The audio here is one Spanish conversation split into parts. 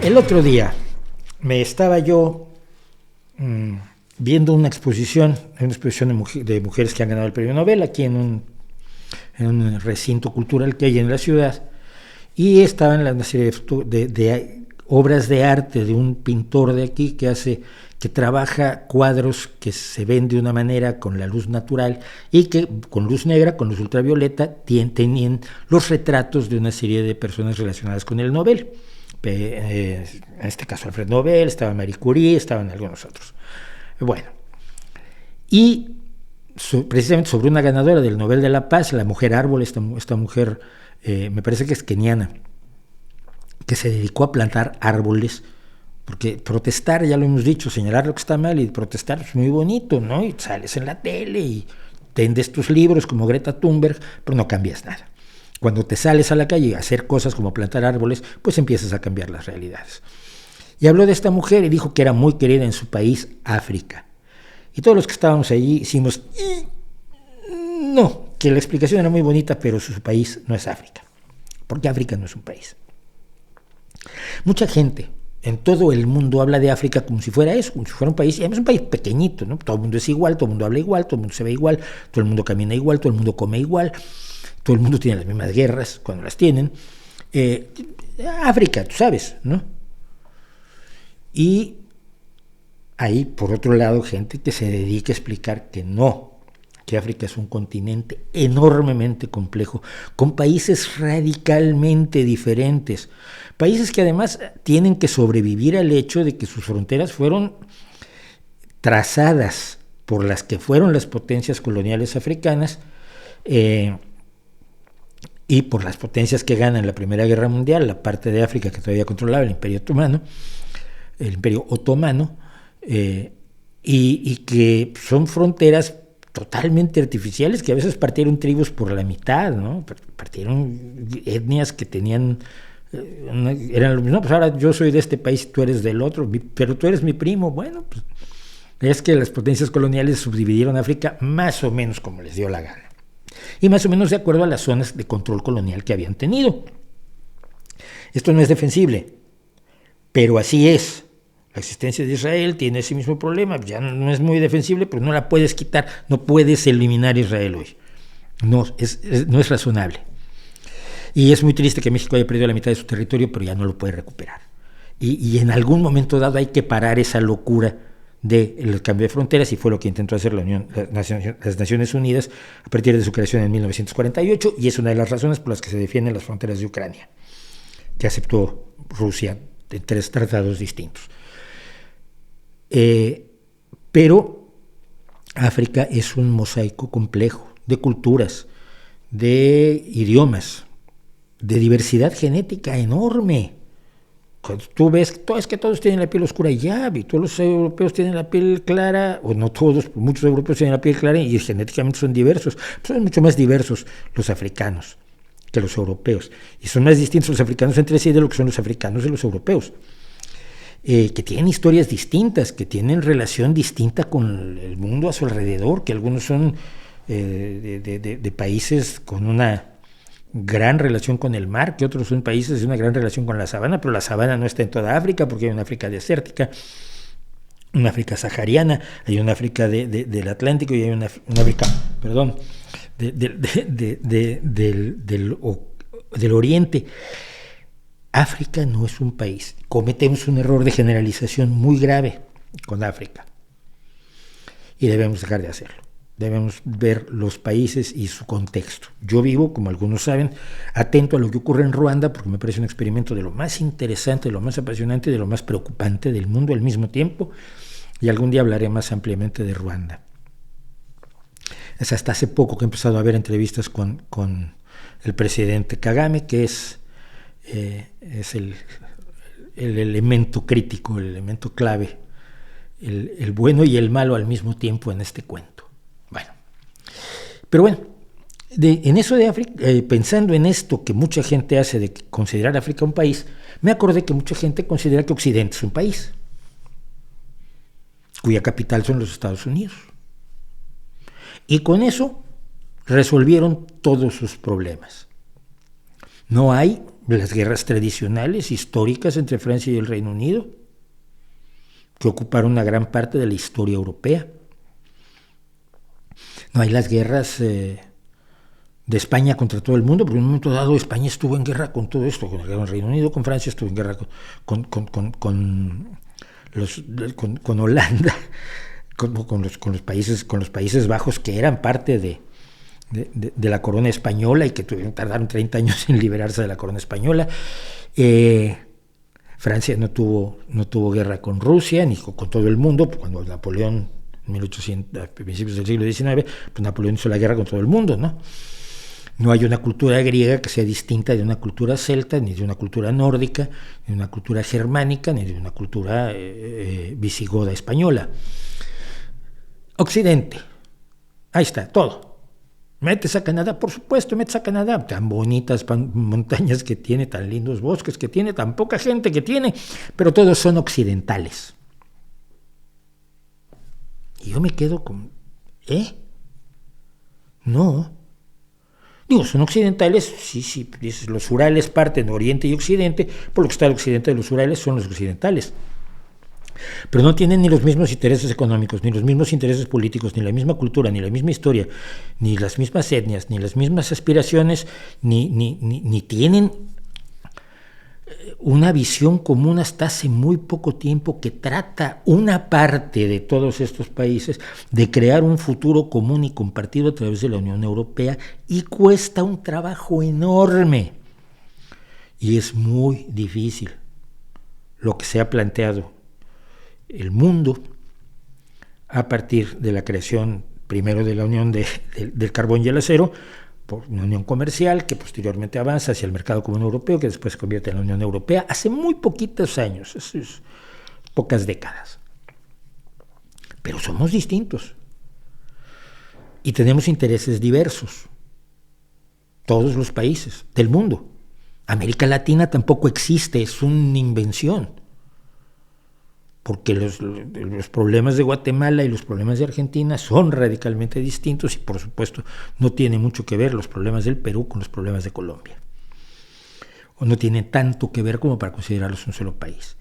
El otro día me estaba yo viendo una exposición de mujeres que han ganado el premio Nobel aquí en un recinto cultural que hay en la ciudad, y estaban una serie de obras de arte de un pintor de aquí que trabaja cuadros que se ven de una manera con la luz natural y que con luz negra, con luz ultravioleta, tenían los retratos de una serie de personas relacionadas con el Nobel. En este caso Alfred Nobel, estaba Marie Curie, estaban algunos otros. Bueno, y precisamente sobre una ganadora del Nobel de la Paz, la mujer árbol, esta mujer, me parece que es keniana, que se dedicó a plantar árboles, porque protestar, ya lo hemos dicho, señalar lo que está mal y protestar es muy bonito, ¿no? Y sales en la tele y tendes tus libros como Greta Thunberg, pero no cambias nada. Cuando te sales a la calle a hacer cosas como plantar árboles, pues empiezas a cambiar las realidades. Y habló de esta mujer y dijo que era muy querida en su país, África. Y todos los que estábamos allí hicimos, no, que la explicación era muy bonita, pero su país no es África, porque África no es un país. Mucha gente en todo el mundo habla de África como si fuera eso, como si fuera un país, y además es un país pequeñito, ¿no? Todo el mundo es igual, todo el mundo habla igual, todo el mundo se ve igual, todo el mundo camina igual, todo el mundo come igual, todo el mundo tiene las mismas guerras cuando las tienen. África, tú sabes, ¿no? Y hay, por otro lado, gente que se dedica a explicar que no, que África es un continente enormemente complejo, con países radicalmente diferentes, países que además tienen que sobrevivir al hecho de que sus fronteras fueron trazadas por las que fueron las potencias coloniales africanas, y por las potencias que ganan la Primera Guerra Mundial, la parte de África que todavía controlaba el Imperio Otomano, y que son fronteras totalmente artificiales, que a veces partieron tribus por la mitad, ¿no? Partieron etnias que tenían, eran lo mismo, pues ahora yo soy de este país, tú eres del otro, pero tú eres mi primo. Bueno, pues es que las potencias coloniales subdividieron África más o menos como les dio la gana, y más o menos de acuerdo a las zonas de control colonial que habían tenido. Esto no es defensible, pero así es. La existencia de Israel tiene ese mismo problema, ya no es muy defensible, pero no la puedes quitar, no puedes eliminar Israel hoy. No es razonable. Y es muy triste que México haya perdido la mitad de su territorio, pero ya no lo puede recuperar. Y en algún momento dado hay que parar esa locura del cambio de fronteras, y fue lo que intentó hacer las Naciones Unidas a partir de su creación en 1948, y es una de las razones por las que se defienden las fronteras de Ucrania, que aceptó Rusia en 3 tratados distintos. Pero África es un mosaico complejo de culturas, de idiomas, de diversidad genética enorme. Cuando tú ves, es que todos tienen la piel oscura y ya, y todos los europeos tienen la piel clara, o no todos, muchos europeos tienen la piel clara y genéticamente son diversos. Son mucho más diversos los africanos que los europeos, y son más distintos los africanos entre sí de lo que son los africanos y los europeos. Que tienen historias distintas, que tienen relación distinta con el mundo a su alrededor, que algunos son de países con una gran relación con el mar, que otros son países de una gran relación con la sabana, pero la sabana no está en toda África, porque hay una África desértica, una África sahariana, hay una África del Atlántico, y hay una África, perdón, del Oriente. África no es un país. Cometemos un error de generalización muy grave con África, y debemos dejar de hacerlo. Debemos ver los países y su contexto. Yo vivo, como algunos saben, atento a lo que ocurre en Ruanda, porque me parece un experimento de lo más interesante, de lo más apasionante, de lo más preocupante del mundo al mismo tiempo, y algún día hablaré más ampliamente de Ruanda. Es hasta hace poco que he empezado a ver entrevistas con el presidente Kagame, que es el elemento crítico, el elemento clave, el bueno y el malo al mismo tiempo en este cuento. Pero bueno, en eso de África, pensando en esto que mucha gente hace de considerar África un país, me acordé que mucha gente considera que Occidente es un país, cuya capital son los Estados Unidos. Y con eso resolvieron todos sus problemas. No hay las guerras tradicionales, históricas entre Francia y el Reino Unido, que ocuparon una gran parte de la historia europea. No hay las guerras de España contra todo el mundo, porque en un momento dado España estuvo en guerra con todo esto, con el Reino Unido, con Francia, estuvo en guerra con Holanda, con los Países Bajos, que eran parte de la corona española y que tardaron 30 años en liberarse de la corona española. Francia no tuvo guerra con Rusia ni con todo el mundo. Cuando Napoleón, en 1800, a principios del siglo XIX, pues Napoleón hizo la guerra con todo el mundo, ¿no? No hay una cultura griega que sea distinta de una cultura celta, ni de una cultura nórdica, ni de una cultura germánica, ni de una cultura visigoda española. Occidente, ahí está, todo. Metes a Canadá, por supuesto, metes a Canadá, tan bonitas montañas que tiene, tan lindos bosques que tiene, tan poca gente que tiene, pero todos son occidentales. Y yo me quedo con, No. Digo, son occidentales, sí, dices, los Urales parten de Oriente y Occidente, por lo que está el occidente de los Urales son los occidentales. Pero no tienen ni los mismos intereses económicos, ni los mismos intereses políticos, ni la misma cultura, ni la misma historia, ni las mismas etnias, ni las mismas aspiraciones, ni tienen una visión común hasta hace muy poco tiempo, que trata una parte de todos estos países de crear un futuro común y compartido a través de la Unión Europea, y cuesta un trabajo enorme y es muy difícil lo que se ha planteado el mundo a partir de la creación primero de la Unión del Carbón y el Acero, por una unión comercial que posteriormente avanza hacia el mercado común europeo, que después se convierte en la Unión Europea, hace muy poquitos años, pocas décadas. Pero somos distintos y tenemos intereses diversos, todos los países del mundo. América Latina tampoco existe, es una invención, porque los problemas de Guatemala y los problemas de Argentina son radicalmente distintos, y por supuesto no tiene mucho que ver los problemas del Perú con los problemas de Colombia, o no tienen tanto que ver como para considerarlos un solo país.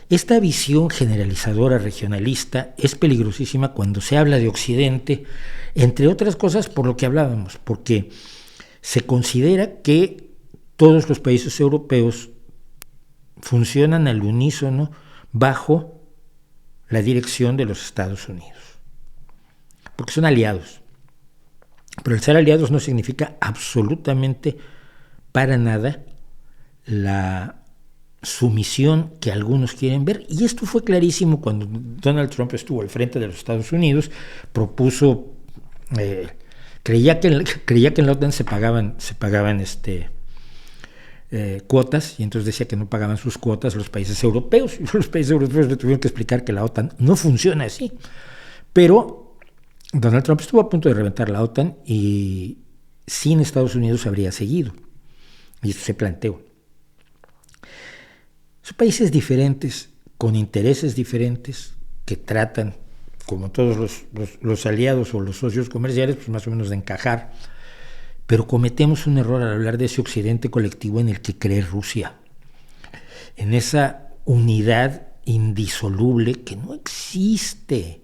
Esta visión generalizadora regionalista es peligrosísima cuando se habla de Occidente, entre otras cosas por lo que hablábamos, porque se considera que todos los países europeos funcionan al unísono bajo la dirección de los Estados Unidos, porque son aliados. Pero el ser aliados no significa absolutamente para nada la sumisión que algunos quieren ver, y esto fue clarísimo cuando Donald Trump estuvo al frente de los Estados Unidos. Propuso, creía que en la OTAN se pagaban cuotas, y entonces decía que no pagaban sus cuotas los países europeos, y los países europeos le tuvieron que explicar que la OTAN no funciona así. Pero Donald Trump estuvo a punto de reventar la OTAN, y sin Estados Unidos habría seguido, y esto se planteó. Son países diferentes, con intereses diferentes, que tratan, como todos los aliados o los socios comerciales, pues más o menos de encajar. Pero cometemos un error al hablar de ese occidente colectivo en el que cree Rusia, en esa unidad indisoluble que no existe,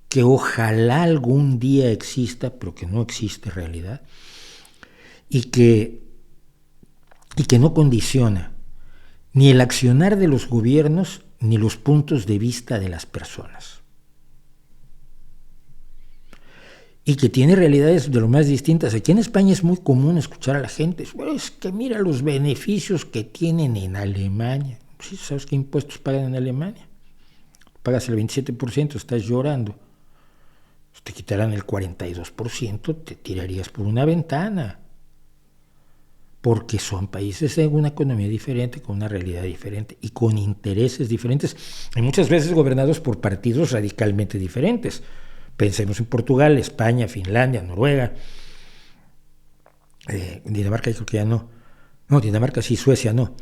que ojalá algún día exista, pero que no existe en realidad, y que no condiciona ni el accionar de los gobiernos ni los puntos de vista de las personas, y que tiene realidades de lo más distintas. Aquí en España es muy común escuchar a la gente, es que mira los beneficios que tienen en Alemania. ¿Sí? ¿Sabes qué impuestos pagan en Alemania? Pagas el 27%, estás llorando. Si te quitaran el 42%, te tirarías por una ventana, porque son países de una economía diferente, con una realidad diferente y con intereses diferentes, y muchas veces gobernados por partidos radicalmente diferentes. Pensemos en Portugal, España, Finlandia, Noruega, Dinamarca, creo que ya no. No, Dinamarca sí, Suecia no.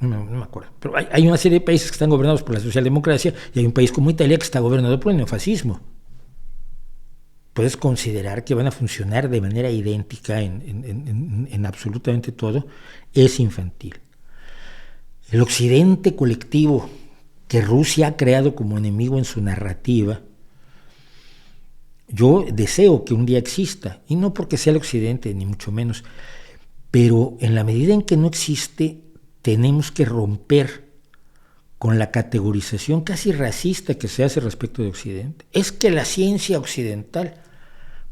No me acuerdo. Pero hay una serie de países que están gobernados por la socialdemocracia, y hay un país como Italia que está gobernado por el neofascismo. puedes considerar que van a funcionar de manera idéntica en absolutamente todo, es infantil. El occidente colectivo que Rusia ha creado como enemigo en su narrativa, yo deseo que un día exista, y no porque sea el occidente, ni mucho menos, pero en la medida en que no existe, tenemos que romper con la categorización casi racista que se hace respecto de Occidente. Es que la ciencia occidental,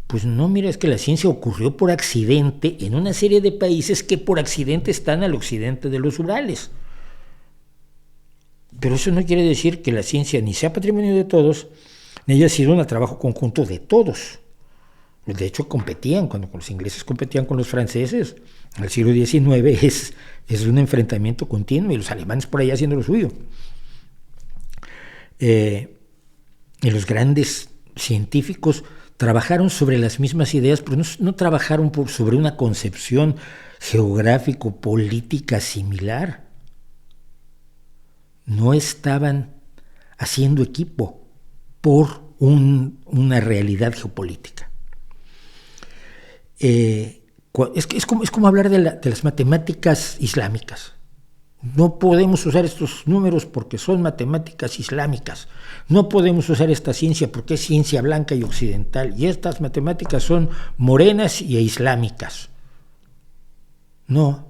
pues no, mira, es que la ciencia ocurrió por accidente en una serie de países que por accidente están al occidente de los Urales. Pero eso no quiere decir que la ciencia ni sea patrimonio de todos, ni haya sido un trabajo conjunto de todos. De hecho, competían, cuando los ingleses competían con los franceses, en el siglo XIX es un enfrentamiento continuo, y los alemanes por ahí haciendo lo suyo. Y los grandes científicos trabajaron sobre las mismas ideas, pero no trabajaron sobre una concepción geográfico-política similar. No estaban haciendo equipo por una realidad geopolítica. Es como hablar de las matemáticas islámicas. No podemos usar estos números porque son matemáticas islámicas. No podemos usar esta ciencia porque es ciencia blanca y occidental. Y estas matemáticas son morenas y islámicas. No.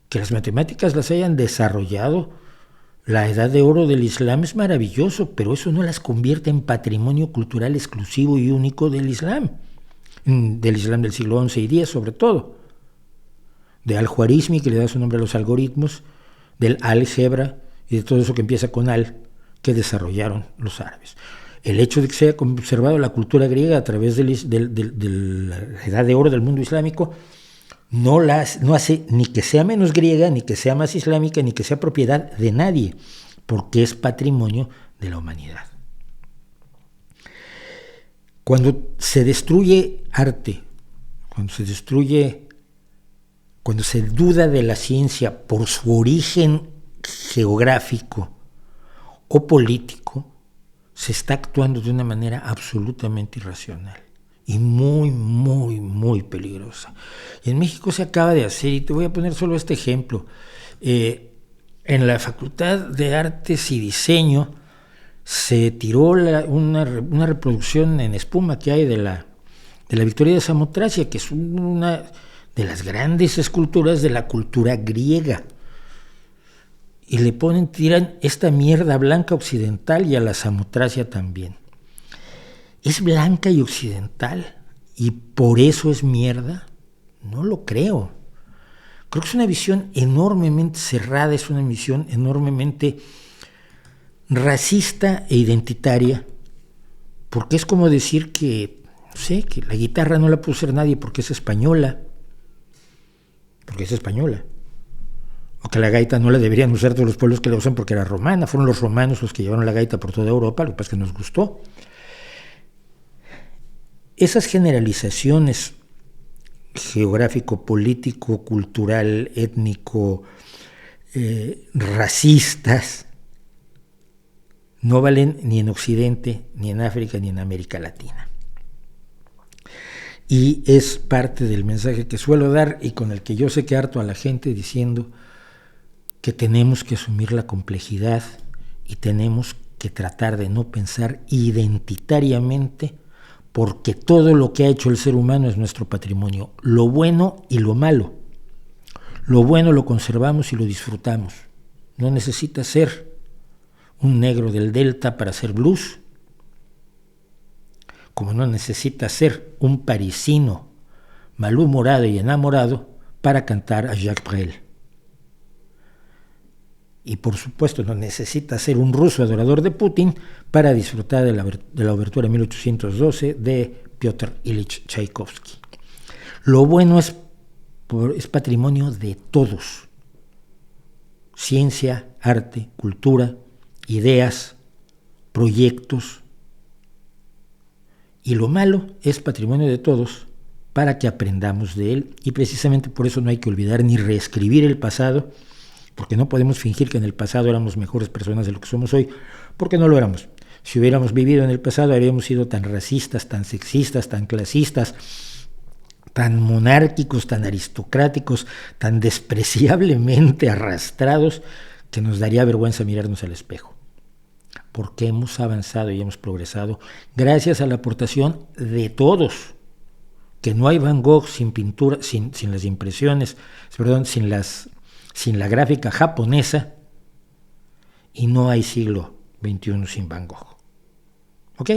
Que las matemáticas las hayan desarrollado la edad de oro del Islam es maravilloso, pero eso no las convierte en patrimonio cultural exclusivo y único del Islam del siglo XI y X sobre todo. De Al-Khwarizmi, que le da su nombre a los algoritmos, del álgebra y de todo eso que empieza con al, que desarrollaron los árabes. El hecho de que se haya conservado la cultura griega a través de la edad de oro del mundo islámico no hace ni que sea menos griega, ni que sea más islámica, ni que sea propiedad de nadie, porque es patrimonio de la humanidad. Cuando se destruye arte, cuando se duda de la ciencia por su origen geográfico o político, se está actuando de una manera absolutamente irracional y muy, muy, muy peligrosa. Y en México se acaba de hacer, y te voy a poner solo este ejemplo. En la Facultad de Artes y Diseño se tiró una reproducción en espuma que hay de la Victoria de Samotracia, que es una de las grandes esculturas de la cultura griega. Y tiran esta mierda blanca occidental y a la Samotracia también. ¿Es blanca y occidental y por eso es mierda? No lo creo. Creo que es una visión enormemente cerrada, es una visión enormemente racista e identitaria, porque es como decir que la guitarra no la puede usar nadie porque es española, o que la gaita no la deberían usar todos los pueblos que la usan porque era romana. Fueron los romanos los que llevaron la gaita por toda Europa, lo que pasa es que nos gustó. Esas generalizaciones geográfico, político, cultural, étnico, racistas, no valen ni en Occidente, ni en África, ni en América Latina. Y es parte del mensaje que suelo dar y con el que yo sé que harto a la gente, diciendo que tenemos que asumir la complejidad y tenemos que tratar de no pensar identitariamente, porque todo lo que ha hecho el ser humano es nuestro patrimonio, lo bueno y lo malo. Lo bueno lo conservamos y lo disfrutamos. No necesita ser un negro del Delta para hacer blues, como no necesita ser un parisino malhumorado y enamorado para cantar a Jacques Brel. Y por supuesto no necesita ser un ruso adorador de Putin para disfrutar de la obertura 1812 de Piotr Ilich Tchaikovsky. Lo bueno es patrimonio de todos. Ciencia, arte, cultura, ideas, proyectos. Y lo malo es patrimonio de todos para que aprendamos de él. Y precisamente por eso no hay que olvidar ni reescribir el pasado, porque no podemos fingir que en el pasado éramos mejores personas de lo que somos hoy, porque no lo éramos. Si hubiéramos vivido en el pasado, habríamos sido tan racistas, tan sexistas, tan clasistas, tan monárquicos, tan aristocráticos, tan despreciablemente arrastrados, que nos daría vergüenza mirarnos al espejo. Porque hemos avanzado y hemos progresado gracias a la aportación de todos. Que no hay Van Gogh sin pintura, sin las impresiones, perdón, sin la gráfica japonesa, y no hay siglo XXI sin Van Gogh. ¿Ok?